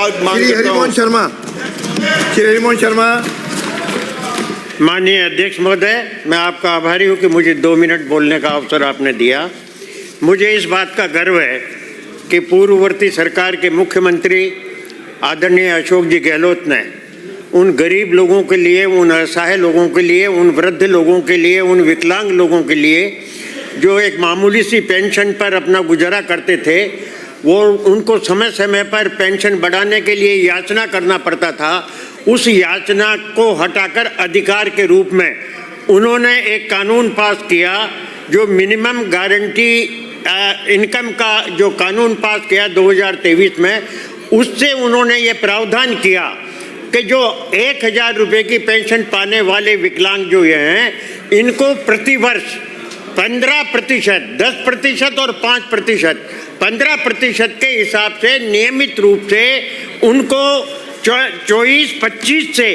बात मांग श्री करता हरिमोहन हूं। शर्मा, श्री हरिमोहन शर्मा। माननीय अध्यक्ष महोदय, मैं आपका आभारी हूं कि मुझे 2 मिनट बोलने का अवसर आपने दिया। मुझे इस बात का गर्व है कि पूर्ववर्ती सरकार के मुख्यमंत्री आदरणीय अशोक जी गहलोत ने उन गरीब लोगों के लिए, उन असहाय लोगों के लिए, उन वृद्ध लोगों के लिए, उन विकलांग लोगों के लिए जो एक मामूली सी पेंशन पर अपना गुजारा करते थे, वो उनको समय समय पर पेंशन बढ़ाने के लिए याचना करना पड़ता था। उस याचना को हटाकर अधिकार के रूप में उन्होंने एक कानून पास किया, जो मिनिमम गारंटी इनकम का जो कानून पास किया 2023 में। उससे उन्होंने ये प्रावधान किया कि जो 1000 रुपये की पेंशन पाने वाले विकलांग जो ये हैं, इनको प्रतिवर्ष 15%, 10% और 5%, 15% के हिसाब से नियमित रूप से उनको 24-25 से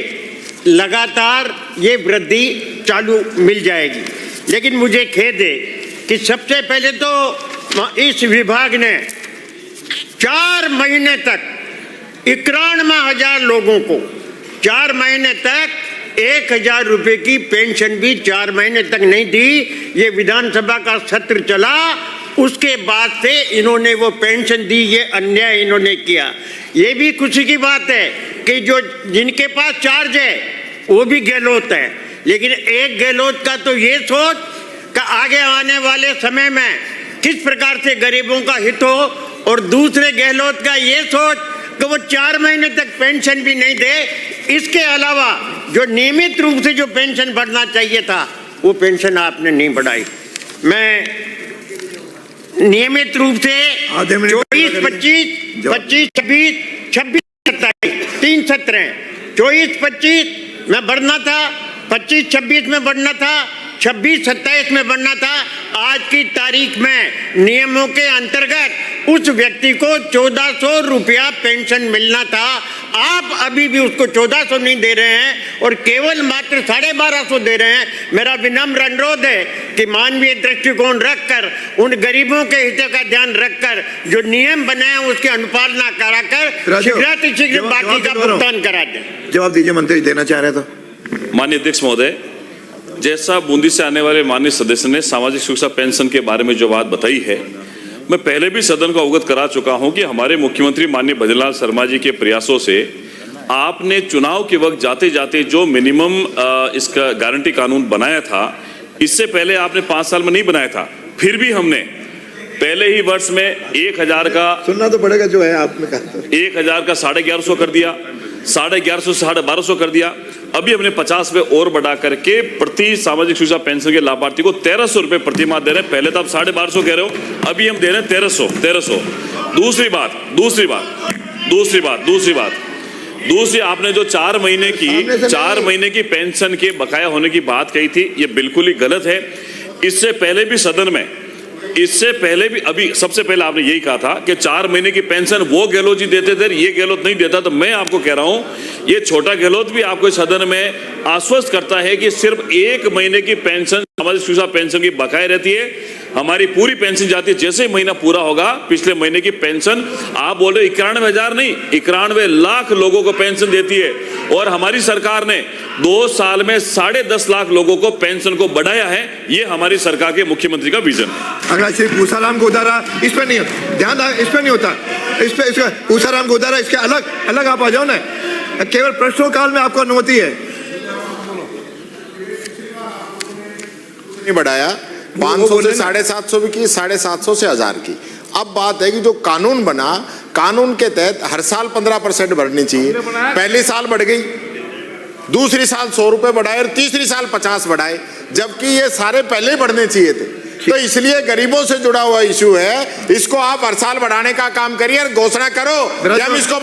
लगातार ये वृद्धि चालू मिल जाएगी। लेकिन मुझे खेद है कि सबसे पहले तो इस विभाग ने 4 महीने तक 91,000 लोगों को 4 महीने तक 1000 रुपये की पेंशन भी 4 महीने तक नहीं दी। ये विधानसभा का सत्र चला, उसके बाद से इन्होंने वो पेंशन दी। ये अन्याय इन्होंने किया। ये भी खुशी की बात है कि जो जिनके पास चार्ज है वो भी गहलोत है, लेकिन एक गहलोत का तो ये सोच कि आगे आने वाले समय में किस प्रकार से गरीबों का हित हो, और दूसरे गहलोत का ये सोच कि वो 4 महीने तक पेंशन भी नहीं दे। इसके अलावा जो नियमित रूप से जो पेंशन बढ़ना चाहिए था, वो पेंशन आपने नहीं बढ़ाई। मैं नियमित रूप से 24-25, 25-26, 26-27 3 सत्र हैं। 24-25 में बढ़ना था, 25-26 में बढ़ना था, 26-27 में बढ़ना था। आज की तारीख में नियमों के अंतर्गत उस व्यक्ति को 1400 रुपया पेंशन मिलना था। आप अभी भी उसको 1400 नहीं दे रहे हैं और केवल मात्र 1250 दे रहे हैं। मेरा विनम्र अनुरोध है कि मानवीय दृष्टिकोण रखकर, उन गरीबों के हितों का ध्यान रखकर जो नियम बने हैं उसकी अनुपालना कराकर शीघ्र बाकी का भुगतान करा दें। जवाब दीजिए, मंत्री देना चाह रहे तो। माननीय अध्यक्ष महोदय, जैसा बूंदी से आने वाले माननीय सदस्य ने सामाजिक सुरक्षा पेंशन के बारे में जो बात बताई है, मैं पहले भी सदन को अवगत करा चुका हूं कि हमारे मुख्यमंत्री माननीय भजनलाल शर्मा जी के प्रयासों से आपने चुनाव के वक्त जाते जाते जो मिनिमम इसका गारंटी कानून बनाया था, इससे पहले आपने 5 साल में नहीं बनाया था। फिर भी हमने पहले ही वर्ष में 1000 का सुनना तो पड़ेगा जो है आपने कहा, 1000 का 1150 कर दिया, 1150 से 1250 कर दिया। अभी हमने 50 रुपये और बढ़ा करके प्रति सामाजिक सुरक्षा पेंशन के लाभार्थी को 1300 रुपये प्रति माह दे रहे हैं। पहले तो आप 1250 कह रहे हो, अभी हम दे रहे हैं 1300। दूसरी आपने जो 4 महीने की पेंशन के बकाया होने की बात कही थी, ये बिल्कुल ही गलत है। इससे पहले भी सदन में, अभी सबसे पहले आपने यही कहा था कि 4 महीने की पेंशन वो गहलोत जी देते थे, ये गहलोत नहीं देता। तो मैं आपको कह रहा हूं, ये छोटा गहलोत भी आपको सदन में आश्वस्त करता है कि सिर्फ 1 महीने की पेंशन, सामाजिक सुरक्षा पेंशन की बकाया रहती है। हमारी पूरी पेंशन जाती है। जैसे महीना पूरा होगा, पिछले महीने की पेंशन आप बोल रहे 91,000 नहीं, 91 लाख लोगों को पेंशन देती है। और हमारी सरकार ने 2 साल में 10.5 लाख लोगों को पेंशन को बढ़ाया है। ये हमारी सरकार के मुख्यमंत्री का विजन है। अगला श्री पूसाराम गोदारा, इस पे नहीं ध्यान, इस पे नहीं होता, इस पे इसका पूसाराम गोदारा, इसके अलग आप आ जाओ ना। केवल प्रश्नों में आपको अनुमति है। नहीं बढ़ाया, 500 से 750 भी की, 750 से 1000 की। अब बात है कि जो कानून बना, कानून के तहत हर साल 15% बढ़नी चाहिए। पहले साल बढ़ गई, दूसरी साल 100 रुपए बढ़ाए और तीसरी साल 50 बढ़ाए, जबकि ये सारे पहले ही बढ़ने चाहिए थे। तो इसलिए गरीबों से जुड़ा हुआ इशू है, इसको आप हर साल बढ़ाने का काम करिए और घोषणा करो कि हम इसको